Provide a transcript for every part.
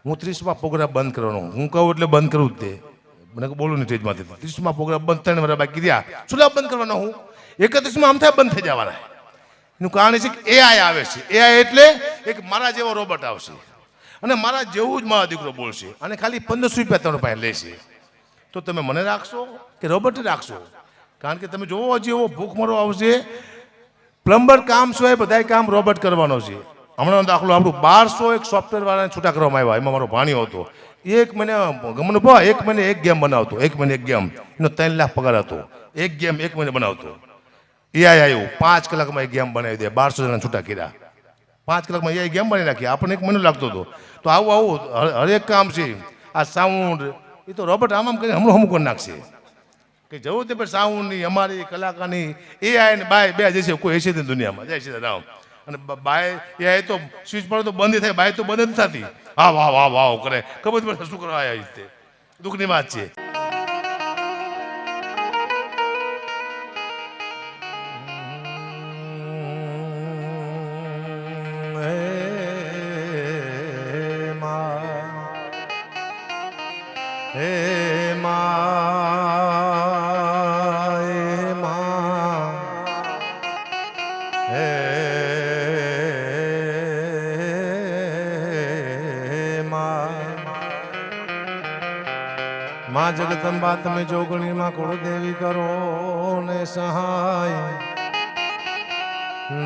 હું 30માં પ્રોગ્રામ બંધ કરવાનો, હું કહું એટલે બંધ કરું જ તે, મને બોલું નહીં સ્ટેજમાંથી. 30માં પ્રોગ્રામ બંધ 3 વર્ષ બાકી રહ્યા, શું લાભ બંધ કરવાનો? હું 31માં આમ થાય બંધ થઈ જવાના. એનું કારણ છે કે એઆઈ આવે છે. એઆઈ એટલે એક મારા જેવો રોબોટ આવશે અને મારા જેવું જ મારો દીકરો બોલશે અને ખાલી 1500 રૂપિયા તમારા પાસે લેશે. તો તમે મને રાખશો કે રોબોટ રાખશો? કારણ કે તમે જોવો જેવો ભૂખમરો આવશે. પ્લમ્બર કામ સિવાય બધા કામ રોબોટ કરવાનો છે. હમણાં દાખલો આપણું 1200 એક સોફ્ટવેર વાળાને છૂટા કરવામાં આવ્યા. એમાં મારો ભાણિયો હતો, એક મહિને ગમનો ભાવ, એક મહિને એક ગેમ બનાવતો, એક મહિને એક ગેમ, એનો 3 લાખ પગાર હતો. એક ગેમ એક મહિને બનાવતો. એઆઈ આવ્યું, 5 કલાકમાં એક ગેમ બનાવી દે. 1200 જણા છૂટા કર્યા. 5 કલાકમાં એ ગેમ બની નાખી. આપણને 1 મહિનો લાગતો હતો. તો આવું હરેક કામ છે. આ સાઉન્ડ એ તો રોબોટ આમ કરીને હમણાં કરી નાખશે કે જવું તે સાઉન્ડની અમારી કલાકારની એઆઈ ને બાય બે જશે. કોઈ હશે નહીં દુનિયામાં. જય શ્રી રામ. અને બાય એઆઈ તો સ્વિચ પડે તો બંધ થાય, બાય તો બંધ નથી થતી. હા વાહ વાહ વાહ કરે, ખબર પડે શું કરવા આવ્યા રીતે. દુઃખની વાત છે. માં જગદંબા તમે જોગણીમાં કુળદેવી કરો ને સહાય,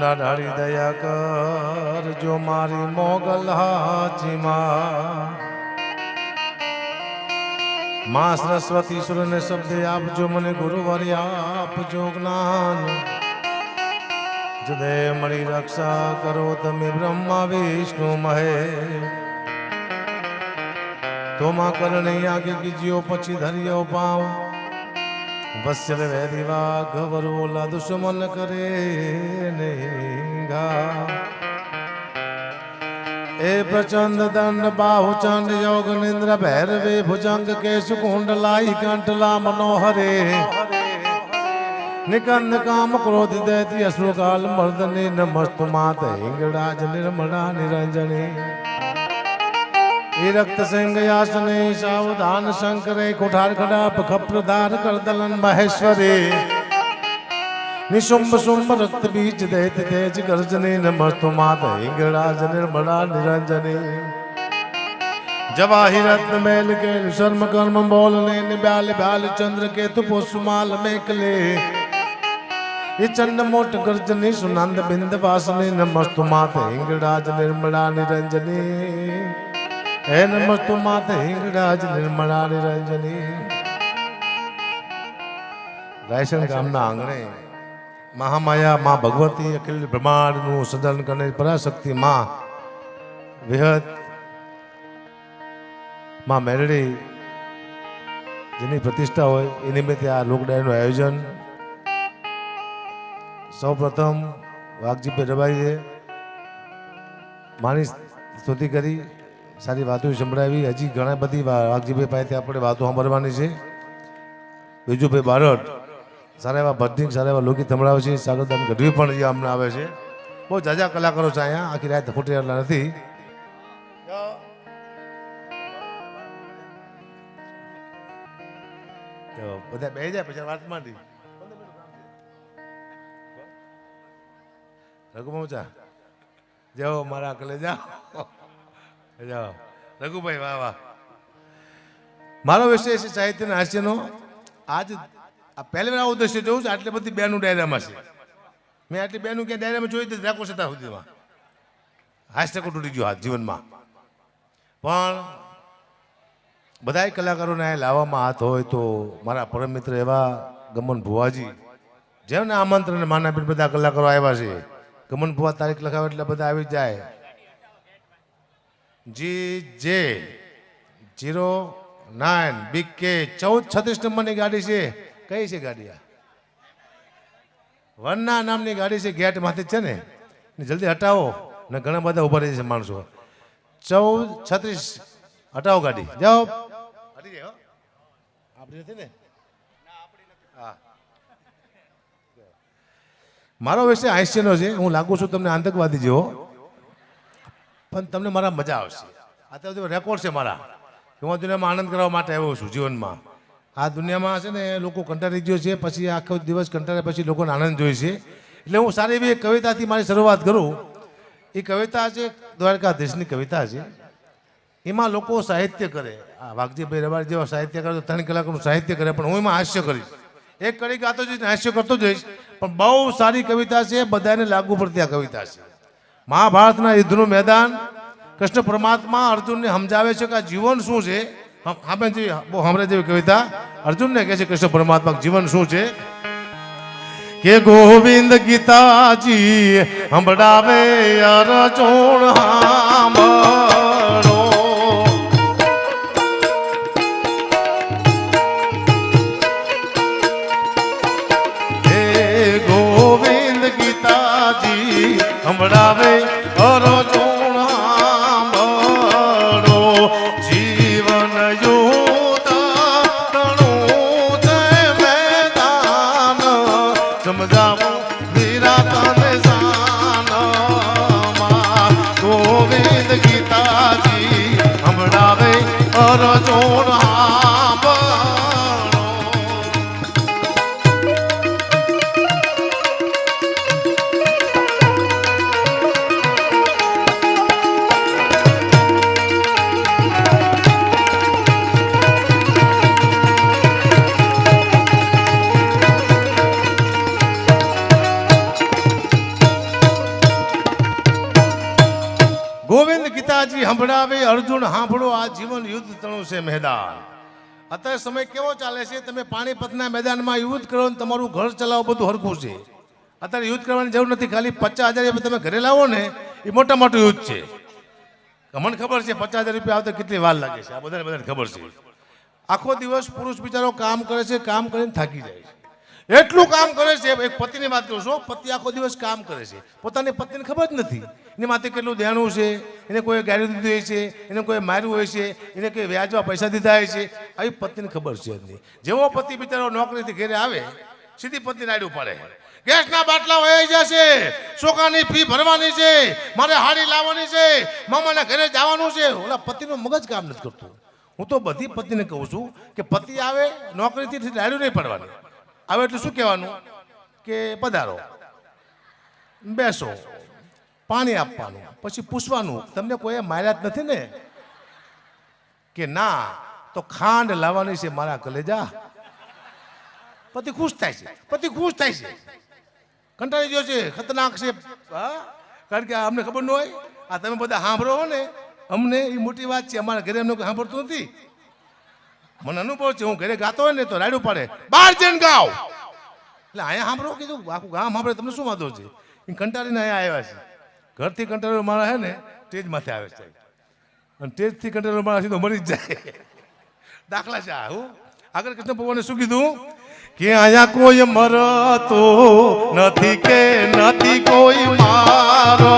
દાઢાળી દયા કર જો મારી મોગલ હાચી માં સરસ્વતી સુરને શબ્દે આપજો મને ગુરુવર્ય આપજો જ્ઞાન, જદે મળી રક્ષા કરો તમે બ્રહ્મા વિષ્ણુ મહેશ. તો માં કરણી આગે કીજીઓ પછી ધરિયો પાવ, વત્સલ વેરી વાઘ વરોલા દુશ્મન કરે ને ઘા. એ પ્રચંડ દંડ બાહુ ચંડ યોગ નિંદ્ર ભૈરવે ભુજંગ કેશ કુંડલાઈ કંઠલા મનોહરે, નિકંદ કામ ક્રોધ दैती असुर काल मर्दने नमस्तु मात हिंगड़ाज निर्मला निरंजनी. रक्त सिंह यासने सावधान शंकरे कुठार खड़ाप खप्रधार कर दलन महेश्वरे, निशुंभ शुंभ रक्त बीज दैत तेज गर्जने नमस्तु मात हिंगड़ाज निर्मला निरंजनी. जवाहि रत्न मैल के शर्म कर्म बोलने निब्याल ब्याल चंद्र केतु पुष्माल में कले, ये चंड मोट गर्जनी सुनंद बिंद वासने नमस्तु मात हिंगड़ाज निर्मला निरंजनी. हे नमस्तु मात हिंगड़ाज निर्मला निरंजनी. रायसन गामना आंगणे महामाया मां भगवती अखिल ब्रह्मांड नु सदन करने पराशक्ति मां विहत मां मेलडी जेनी प्रतिष्ठा होय ए निमित्ते आ લોકડાયનું આયોજન સૌ પ્રથમ વાઘજીભાઈ રબાઈએ માની સ્તુતિ કરી, સારી વાતો સંભળાવી. હજી ઘણા બધી વાઘજીભાઈ પાસેથી આપણે વાતો સાંભળવાની છે. બીજુભાઈ બારડ સારા એવા ભજનિક સારા એવા લોકગીત સંભળાવે છે. સાગરદાન ગઢવી પણ અહીંયા અમને આવે છે. બહુ જાજા કલાકારો છે અહીંયા, આખી રાત ખોટી એટલા નથી. બધા બે જાય પછી વાત માંડી. રઘુમચા જાઓ મારા કલે જાઓ જાઓ. રઘુભાઈ વાહ વાહ. મારો વિષય છે સાહિત્ય અને હાસ્યનો. આજ આ પહેલી વાર આવું દ્રશ્ય જોઉં છું. આટલી બધી બેનું ડાયરામાં છે. મેં આટલી બેનું ક્યાં ડાયરામાં જોઈ હતી રાખો છતાં સુધીમાં હાસ્ય તૂટી ગયો હાથ જીવનમાં. પણ બધા કલાકારોને અહીં લાવવામાં હાથ હોય તો મારા પરમ મિત્ર એવા ગમન ભુવાજી, જેમને આમંત્રણ માના પીઠ બધા કલાકારો આવ્યા છે. ગમન ભુવા તારીખ લખાવે એટલે બધા આવી જાય. GJ09 BK 1436 નંબરની ગાડી છે. કઈ છે ગાડી? આ વનના નામની ગાડી છે. ગેટમાંથી જ છે ને, જલ્દી હટાવો ને ઘણા બધા ઉભા રહી છે માણસો. 1436 હટાવો ગાડી, જાઓ. આપણી નથી ને? હા. મારો વિષય હાસ્યનો છે. હું લાગુ છું તમને આતંકવાદી જેવો, પણ તમને મારા મજા આવશે. અત્યાર સુધી રેકોર્ડ છે મારા કે હું આ દુનિયામાં આનંદ કરવા માટે આવ્યો છું જીવનમાં. આ દુનિયામાં છે ને લોકો કંટાળી ગયો છે, પછી આખો દિવસ કંટાળ્યા પછી લોકોને આનંદ જોઈએ છે. એટલે હું સારી એવી એક કવિતાથી મારી શરૂઆત કરું. એ કવિતા છે દ્વારકાધીશની કવિતા છે. એમાં લોકો સાહિત્ય કરે, આ વાઘજીભાઈ રબારી જેવા સાહિત્ય કરે તો 3 કલાકનું સાહિત્ય કરે, પણ હું એમાં હાસ્ય કરીશ. એક કડી ગાતો જઈશ, હાસ્ય કરતો જઈશ, પણ બહુ સારી કવિતા છે, બધાને લાગુ પડતી આ કવિતા છે. મહાભારતના યુદ્ધનું મેદાન, કૃષ્ણ પરમાત્મા અર્જુનને સમજાવે છે કે આ જીવન શું છે. આપણે જેવી બહુ સાંભળે જેવી કવિતા અર્જુનને કહે છે કૃષ્ણ પરમાત્મા જીવન શું છે. કે ગોવિંદ ગીતાજી સંભળાવે અર્જુન હાંભળો. હે ગોવિંદ ગીતાજી સંભળાવે અર્જુન હાંભળો. જીવન યુદ્ધ તણું છે મેદાન, સમજાવો વિરાતને સાનમાં. ગોવિંદ ગીતાજી સંભળાવે અર્જુન હાંભળો. ગોવિંદ ગીતાજી સંભળાવે અર્જુન સાંભળો, આ જીવન યુદ્ધ તણું છે મેદાન. અત્યારે સમય કેવો ચાલે છે, તમે પાણીપતના મેદાનમાં યુદ્ધ કરો ને તમારું ઘર ચલાવો બધું હરખું છે. અત્યારે યુદ્ધ કરવાની જરૂર નથી, ખાલી 50,000 રૂપિયા તમે ઘરે લાવો ને એ મોટા મોટું યુદ્ધ છે. મને ખબર છે 50,000 રૂપિયા આવતા કેટલી વાર લાગે છે, આ બધાને ખબર છે. આખો દિવસ પુરુષ બિચારો કામ કરે છે, કામ કરીને થાકી જાય છે. એટલું કામ કરે છે, એક પતિની વાત કરું છું, પતિ આખો દિવસ કામ કરે છે, પોતાની પત્નીને ખબર જ નથી એની માથે કેટલું દેણું છે, એને કોઈ ગાડી દીધી હોય છે, એને કોઈ માર્યું હોય છે, એને કોઈ વ્યાજમાં પૈસા દીધા હોય છે, આવી પત્નીને ખબર છે જ નહીં. જેવો પતિ બિચારો નોકરીથી ઘરે આવે સીધી પત્ની રાડ્યું પડે, ગેસના બાટલા વહી જશે, ચોખાની ફી ભરવાની છે, મારે હાડી લાવવાની છે, મામાના ઘરે જવાનું છે. ઓલા પતિનું મગજ કામ નથી કરતું. હું તો બધી પત્નીને કહું છું કે પતિ આવે નોકરીથી રાડ્યું નહીં પડવાની, આવે એટલે શું કહેવાનું કે પધારો, બેસો, પાણી આપવાનું, પછી પૂછવાનું તમને કોઈ માર્યા જ નથી ને, કે ના તો ખાંડ લાવવાની છે મારા કલેજા. પતિ ખુશ થાય છે, પતિ ખુશ થાય છે. કંટાળી ગયો છે, ખતરનાક છે. હા, કારણ કે અમને ખબર ન હોય, આ તમે બધા સાંભળો હો ને, અમને એ મોટી વાત છે. અમારા ઘરે અમને કોઈ સાંભળતું નથી. મને અનુભવ છે, હું ઘરે ગાતો હોય ને તો રાડ્યું પાડે, બહાર જઈને ગાઓ. એટલે અહીંયા સાંભળો કીધું, આખું ગામ સાંભળે, તમને શું વાંધો છે. એ કંટાળીને અહીંયા આવ્યા છે. ઘરથી કંટાળેલો માણસ છે ને સ્ટેજ માથે આવે છે, અને સ્ટેજથી કંટાળેલો માણસ સીધો મરી જ જાય. દાખલા છે આ. હું આગળ કૃષ્ણ ભગવાને શું કીધું કે અહીંયા કોઈ મરતો નથી કે નથી કોઈ મારતો.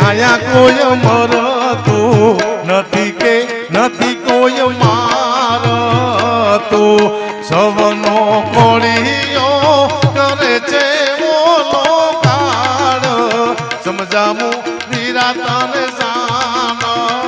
અહીંયા કોઈ મરતું નથી કે નથી કોઈ મારતું. સવનો કોળીઓ કરે છે ઓલો કાળ, સમજાવું વિરાતને સાનમાં.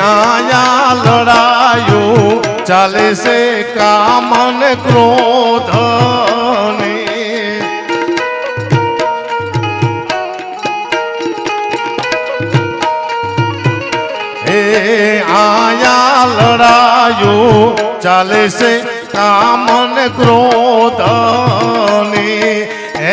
આયા લડાયો ચાલે છે કામ અને ક્રોધની. આયા લડાયો ચાલે છે કામ અને ક્રોધની.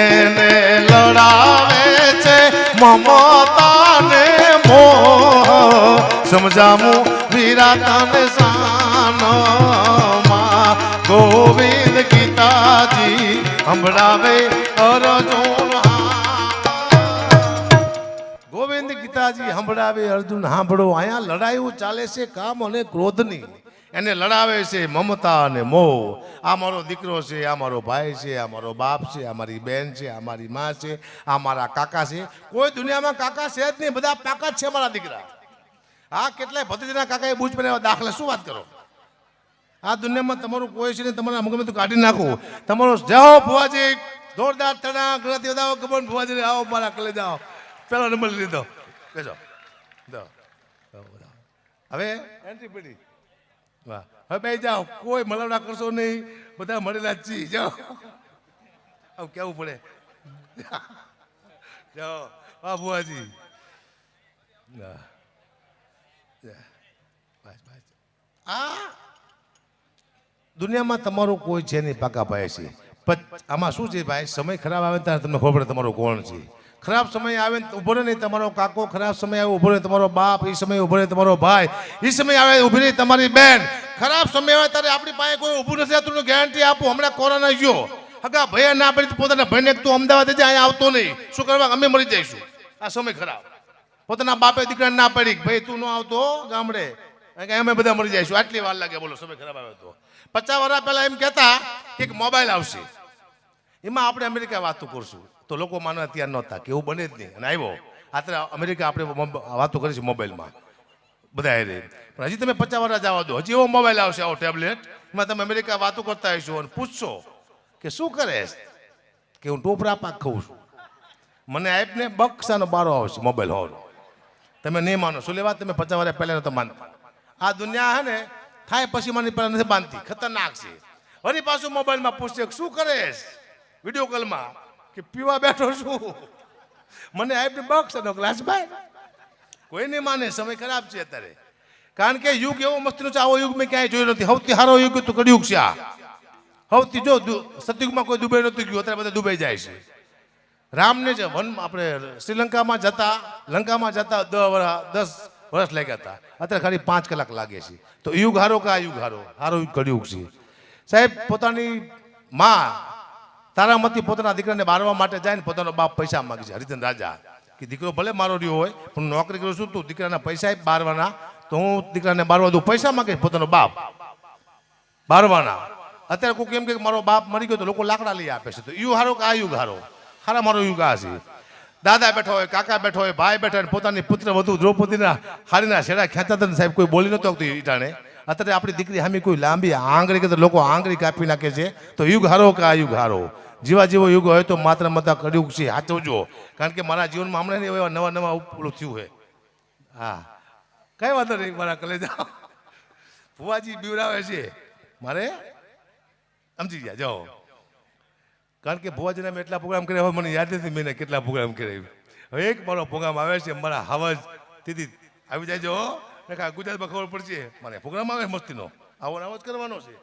એને લડાવે છે મમતાને મોહ, સમજાવું વિરાતને સાનમાં. ગોવિંદ ગીતાજી સંભળાવે અર્જુન. ગોવિંદ ગીતાજી સંભળાવે અર્જુન સાંભળો. અહીંયા લડાઈઓ ચાલે છે કામ અને ક્રોધની. એને લડાવે છે મમતા અને મોહ. આ મારો દીકરો છે, આ મારો ભાઈ છે, આ મારો બાપ છે, આ મારી બેન છે, આ મારી માં છે, આ મારા કાકા છે. કોઈ દુનિયામાં કાકા છે જ નહીં, બધા કાકા જ છે મારા દીકરા. આ કેટલાય ભત્રીજાના કાકાએ બૂજ બનાવ્યા દાખલા, શું વાત કરો? આ દુનિયામાં તમારું કોઈ છે ને, તમારા મગજમાં તો કાઢી નાખું. તમારો જાઓ ભુવાજી, જોરદાર તણા ગણતી વધાવો ગમન ભુવાજી, આવો મારા કલે જાઓ, પેલો નંબર લીધો, બેસો. હવે એન્ટ્રી પડી, વાહ. હવે બે જાઓ, કોઈ મલાવડા કરશો નહીં, બધા મળેલા જ છીએ. જાઓ, આવું કેવું પડે. જાઓ હા ભુવાજી. આ દુનિયામાં તમારું કોઈ છે નહીં, પાકા ભાઈ છે. પણ આમાં શું છે ભાઈ, સમય ખરાબ આવે ત્યારે તમને ખબર પડે તમારો કોણ છે. ખરાબ સમય આવે ને ઉભો રહે નહીં તમારો કાકો, ખરાબ સમય આવે ઉભો રહે તમારો બાપ, એ સમય ઉભો રહે તમારો ભાઈ, એ સમય આવે ઉભી રહી તમારી બેન. ખરાબ સમય આવે ત્યારે આપણી પાસે કોઈ ઊભું નથી આવતું. ગેરંટી આપું, હમણાં કોરોના ગયો, હગા ભાઈ ના પડી પોતાના ભાઈને તું અમદાવાદ જ અહીંયા આવતો નહીં, શું કરવા, અમે મરી જઈશું. આ સમય ખરાબ. પોતાના બાપે દીકરાને ના પડી, ભાઈ તું ન આવતો ગામડે, અમે બધા મરી જઈશું. આટલી વાર લાગે, બોલો સમય ખરાબ આવે તો. 50 વર્ષ પહેલા એમ કહેતા કે મોબાઈલ આવશે, એમાં આપણે અમેરિકા વાતો કરશું, તો લોકો માનવા તૈયાર નહોતા કે એવું બને જ નહીં. અને આવ્યો અત્યારે અમેરિકા, આપણે વાતો કરીશું મોબાઈલમાં બધા રે. પણ હજી તમે 50 વર્ષ જવા દો, હજી એવો મોબાઈલ આવશે, આવો ટેબ્લેટ, એમાં તમે અમેરિકા વાતો કરતા હશો અને પૂછશો કે શું કરે કે હું ટોપરા પાક ખાઉં છું, મને આપને બક્ષાનો બારો આવશે મોબાઈલ હોવાનો. તમે નહીં માનો, શું લેવા, તમે 50 વર્ષ પહેલા નતો માનતા. આ દુનિયા હે ને થાય પછી મને પહેલા નથી બાંધતી, ખતરનાક છે. વળી પાછું મોબાઈલમાં પૂછશે શું કરે વિડીયો કોલમાં, કે પીવા બેઠો છું, મને આપને બક્ષાનો ગ્લાસ ભાઈ. કોઈ નહીં માને, સમય ખરાબ છે અત્યારે. કારણ કે યુગ એવો મસ્તીનો છે, આવો યુગ મેં ક્યાંય જોયો નથી. સૌથી સારો યુગ તો કળિયુગ છે. આ સૌથી, જો સતયુગમાં કોઈ દુબઈ નહોતું ગયું, અત્યારે બધા દુબઈ જાય છે. રામને જ આપણે શ્રીલંકામાં જતા, લંકામાં જતા 10 વર્ષ લાગ્યા હતા, અત્યારે ખાલી 5 કલાક લાગે છે. તો યુગ હારો કે આ યુગ હારો? હારો યુગ કળિયુગ છે સાહેબ. પોતાની માં તારામતી પોતાના દીકરાને બારવા માટે જાય ને પોતાનો બાપ પૈસા માગે છે. હરિચંદ્ર રાજા કે દીકરો ભલે મારો રહ્યો હોય પણ નોકરી કરું છું, તું દીકરાના પૈસા બારવાના, તો હું દીકરાને બારવા દઉં. પૈસા માગે પોતાનો બાપ બારવાના. અત્યારે કોઈ કેમ કે મારો બાપ મરી ગયો તો લોકો લાકડા લઈ આપે છે. તો યુગ હારો કે આ યુગ હારો? હારા મારો યુગ આ છે. દાદા બેઠો હોય, કાકા બેઠો હોય, ભાઈ બેઠા હોય, પોતાની પુત્ર વધુ દ્રૌપદીના હારીના છેડા ખેંચાતા હતા સાહેબ, કોઈ બોલી નતો આવતું ઈટાણે. અત્યારે આપણી દીકરી સામે કોઈ લાંબી આંગળી કે લોકો આંગળી કાપી નાખે છે. તો યુગ હારો કે આ યુગ હારો? જેવા જેવો યુગ હોય તો માત્ર કળિયુગ છે, સાચવજો. કારણ કે મારા જીવનમાં હમણાં એવા નવા નવા ઉપલું થયું છે. હા, કઈ વાંધો નહીં, મારા કલેજા ભુવાજી બીવરાવે છે મારે, સમજી ગયા જાઓ. કારણ કે ભુવાજીને મેં એટલા પ્રોગ્રામ કર્યા, હવે મને યાદ નથી મેં કેટલા પ્રોગ્રામ કર્યા. હવે એક મારો પ્રોગ્રામ આવે છે, મારા હવજ દીદી આવી જાય જો, ગુજરાતમાં ખબર પડશે મને પ્રોગ્રામ આવે મસ્તીનો, આવો આવો જ કરવાનો છે.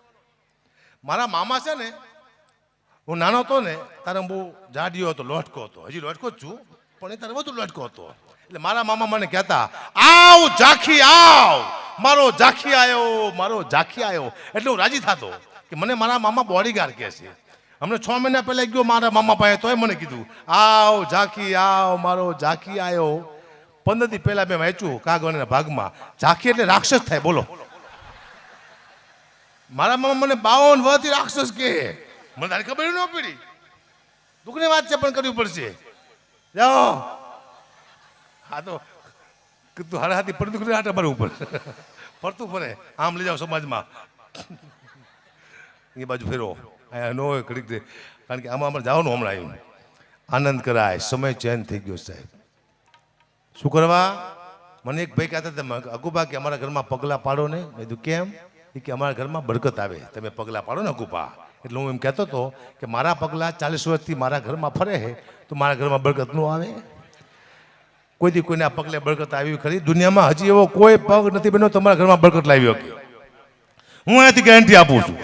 મારા મામા છે ને, હું નાનો હતો ને તારે બહુ જાડિયો હતો, લોટકો હતો, હજી લોટકો જ છું પણ એ તારે વધુ લોટકો હતો. એટલે મારા મામા મને કહેતા, આવ ઝાંખી આવ, મારો ઝાંખી આવ્યો, મારો ઝાંખી આવ્યો. એટલે હું રાજી થતો કે મને મારા મામા બોડીગાર્ડ કહે છે. હમણાં 6 મહિના પહેલા ગયો મારા મામા પાસે, તોય મને કીધું આવ ઝાંખી આવ, મારો ઝાંખી આવ્યો. 15 દી પહેલા મેં વાંચ્યું કાગવાણીના ભાગમાં, ઝાંખી એટલે રાક્ષસ થાય. બોલો, મારા મામા મને 52 વર્ષથી રાક્ષસ કહે. મને તારી ખબર ન પડી. દુઃખની વાત છે પણ કરવી પડશે. જાઓ, હા તો તું હારા હાથી પડતું કરી આટા મારવું પડે, ફરતું ફરે આમ લઈ જાઓ સમાજમાં, એ બાજુ ફેરો ન હોય ઘડીક દે. કારણ કે આમાં અમારે જવાનું હમણાં આવ્યું. આનંદ કરાય, સમય ચેન્જ થઈ ગયો સાહેબ. શું કરવા? મને એક ભાઈ કહેતા હતા, અગુબા કે અમારા ઘરમાં પગલાં પાડો ને. મેં કીધું કેમ? એ કે અમારા ઘરમાં બરકત આવે તમે પગલાં પાડો ને અગુબા. એટલે હું એમ કહેતો હતો કે મારા પગલાં 40 વર્ષથી મારા ઘરમાં ફરે છે, તો મારા ઘરમાં બરકત ન આવે? કોઈ દી કોઈના પગલે બરકત આવી ખરી? દુનિયામાં હજી એવો કોઈ પગ નથી બન્યો તમારા ઘરમાં બરકત લાવી શકે. હું અહીંયાથી ગેરંટી આપું છું.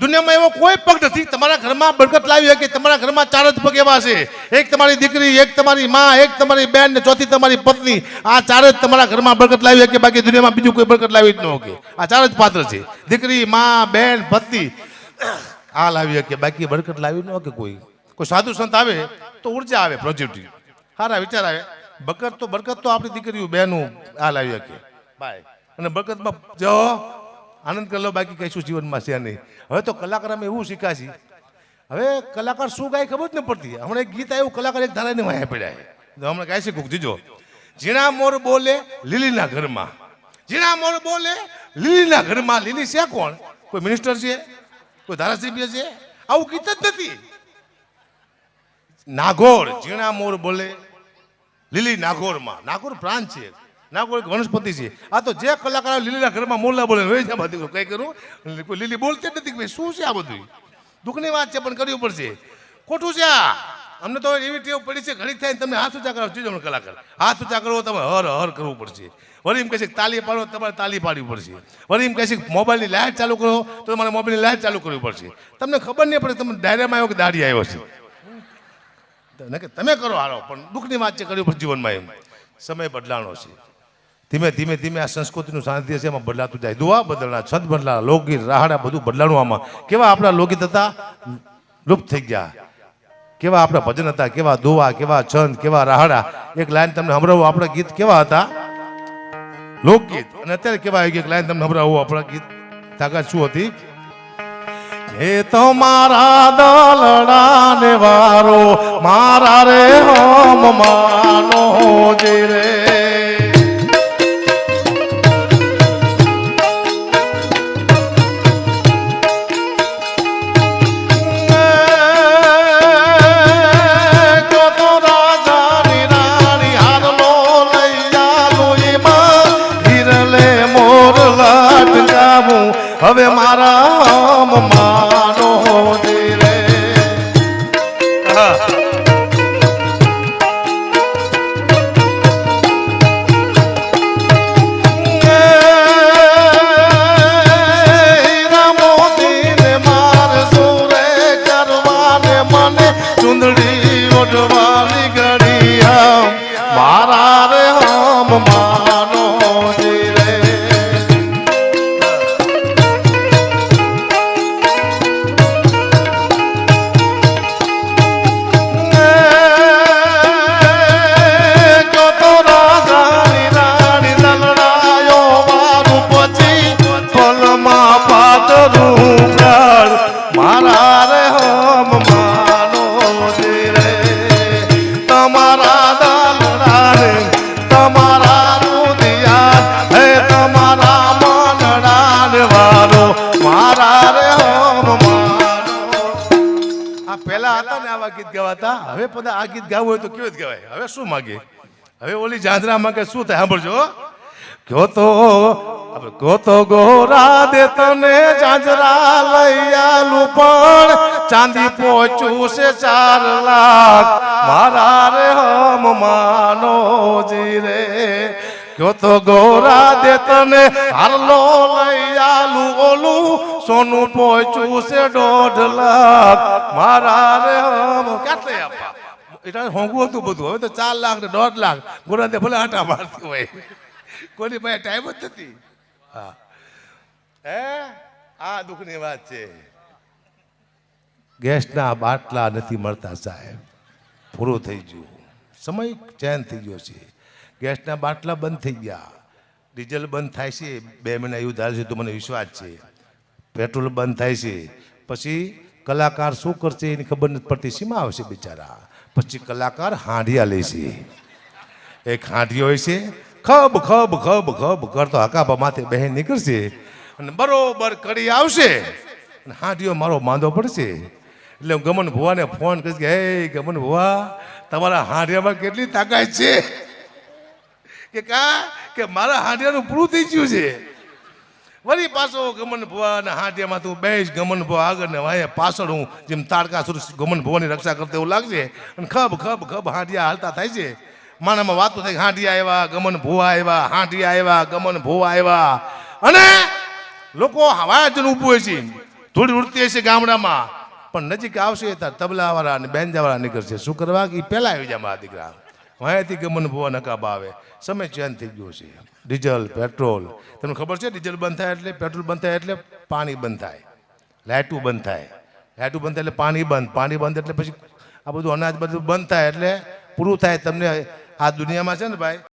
દુનિયામાં એવો કોઈ પગ નથી તમારા ઘરમાં બરકત લાવી શકે. તમારા ઘરમાં 4 જ પગ એવા છે, એક તમારી દીકરી, એક તમારી માં, એક તમારી બેન ને ચોથી તમારી પત્ની. આ 4 જ તમારા ઘરમાં બરકત લાવી શકે. બાકી દુનિયામાં બીજું કોઈ બરકત લાવી જ ન શકે. આ 4 જ પાત્ર છે, દીકરી, માં, બેન, પત્ની. આ લાવી શકે, બાકી બરકત લાવી ન શકે. કોઈ સાધુ સંત આવે તો ઉર્જા આવે, પોઝિટિવ સારા વિચાર આવે. બરકત તો આપણી દીકરીઓ બહેનું આ લાવી શકે ભાઈ. અને બરકતમાં જો આનંદ કરી લો, બાકી કહીશું જીવનમાં છે નહીં. હવે તો કલાકાર અમે એવું શીખાશી, હવે કલાકાર શું ગાય ખબર જ ન પડતી. હમણાં એક ગીત આવ્યું, કલાકાર એક ધારાની વાંહે પડ્યા છે, તો હમણાં ગાય છે કોક જીજો, ઝીણા મોર બોલે લીલીના ઘરમાં, ઝીણા મોર બોલે લીલીના ઘરમાં. લીલી છે કોણ? કોઈ મિનિસ્ટર છે, કોઈ ધારાસભ્ય છે? આવું ગીત જ નથી. નાગોર, ઝીણા મોર બોલે લીલી નાગોરમાં. નાગોર પ્રાણ છે, નાગોર એક વનસ્પતિ છે. આ તો જે કલાકાર લીલીના ઘરમાં મોરલા બોલે કઈ કરું, કોઈ લીલી બોલતી જ નથી. ભાઈ શું છે આ બધું? દુઃખની વાત છે, પણ કરવું પડશે. ખોટું છે આ. અમને તો એવી ટેવ પડી છે, ઘડીક થાય તમે હાથ ઊંચા કરો, ચીજો કલાકાર હાથ ઊંચા કરવો, તમે હર હર કરવું પડશે. વળી એમ કહે છે તાલી પાડો, તમારે તાલી પાડવી પડશે. વળી એમ કહે છે મોબાઈલની લાઇટ ચાલુ કરો, તો તમારે મોબાઈલની લાઇટ ચાલુ કરવી પડશે. તમને ખબર નહીં પડે તમે ડાયરામાં આવ્યો કે દાડી આવ્યો છે. તમે કરો હારો, પણ દુઃખની વાત છે, કરવી પડશે જીવનમાં. એમ સમય બદલાનો છે. ધીમે ધીમે ધીમે આ સંસ્કૃતિનું સાનિધ્ય છે, એમાં બદલાતું જાય. દુઆ બદલના, છંદ બદલા, લોકગીત, રાહડા બધું બદલાનું. આમાં કેવા આપણા લોકગીત હતા, લુપ્ત થઈ ગયા. કેવા આપણા ભજન હતા, કેવા દુઆ, કેવા છંદ, કેવા રાહડા. એક લાઈન તમને સંભળાવું, આપણા ગીત કેવા હતા, લોકગીત. અને અત્યારે કેવા આવી, એક લાઈન તમને સંભળાવું, આપણા ગીત તાકાત શું હતી. એ તો મારા દલડાને વારો, મારા રે હમ માનો જે રે. હવે મારા માનો રે. મોદીને માર સુરે કરવાને મને ચુંદડી ઓઢવાની ઘડિયા મારા રે હમ માનો રે. મારા રે હમ માનો રે. તમારા દલડા રે, તમારા રુદિયા, હે તમારા મનડા વાળો મારા રે હમ માનો. આ પહેલા હતા ને આવા ગીત ગવાતા. હવે બધા આ ગીત ગાવું હોય તો કેવું જ ગવાય. હવે શું માગે, હવે ઓલી જાંજરા માંગે શું થાય સાંભળજો. કયો તો ગોરા દે તને જાંજરા લઈ આલું, પણ ચાંદી પહોંચ્યું છે 4 લાખ મારા રે હમ માનો જી રે. કયો તો ગોરા દે તને હારલો લઈ આલું, ઓલું સોનું પહોંચ્યું છે 1.5 લાખ મારા રે હમ. કેટલે આપા એટલે હોંગું હતું બધું. હવે તો 4 લાખ ને 1.5 લાખ ગોરા દે ભલે આટા મારતી હોય, કોની પાસે ટાઈમ જ નથી. હા, હે આ દુઃખની વાત છે. ગેસના બાટલા નથી મળતા સાહેબ, પૂરું થઈ ગયું. સમય ચેન્જ થઈ ગયો છે. ગેસના બાટલા બંધ થઈ ગયા, ડીઝલ બંધ થાય છે. 2 મહિના એવું થાય છે તો મને વિશ્વાસ છે. પેટ્રોલ બંધ થાય છે. પછી કલાકાર શું કરશે એની ખબર નથી પડતી. સીમા આવશે બિચારા. પછી કલાકાર હાંડિયા લે છે. એક હાંડિયો હોય છે, ખબ ખબ ખબ ખબ કરતો હકાબા માથે બહેન નીકળશે અને બરોબર કડી આવશે અને હાંડિયો મારો માંદો પડશે. એટલે હું ગમન ભુવાને ફોન કરીશ કે હે ગમન ભુવા, તમારા હાંડિયામાં કેટલી તાકાત છે? કે મારા હાંડિયાનું પૂરું થઈ ગયું છે. વળી પાછો ગમન ભુવાના હાંડિયામાં તું બેસ, ગમન ભુવા આગળ ને વાય પાછળ હું જેમ તારકા સુર ગમન ભુવાની રક્ષા કરતો એવું લાગશે. અને ખબ ખબ ખબ હાંડિયા હાલતા થાય છે. માનામાં વાતો થાય, હાંડિયા આવ્યા, ગમન ભુવા આવ્યા, હાંડિયા આવ્યા, ગમન ભુવા આવ્યા. અને લોકો હવા જન ઊભું હોય છે, થોડી ઉડતી હશે ગામડામાં, પણ નજીક આવશે ત્યારે તબલાવાળા અને બેન્જાવાળા નીકળશે. શું કરવા કે પહેલાં આવી જાય મારા દીકરા. વાંયથી ગમન ભુવા નકાબા આવે. સમય ચેન્જ થઈ ગયો છે. ડીઝલ, પેટ્રોલ, તમને ખબર છે ડીઝલ બંધ થાય એટલે, પેટ્રોલ બંધ થાય એટલે પાણી બંધ થાય, લાઇટું બંધ થાય, લાઇટું બંધ થાય એટલે પાણી બંધ, પાણી બંધ એટલે પછી આ બધું અનાજ બધું બંધ થાય એટલે પૂરું થાય. તમને આ દુનિયામાં છે ને ભાઈ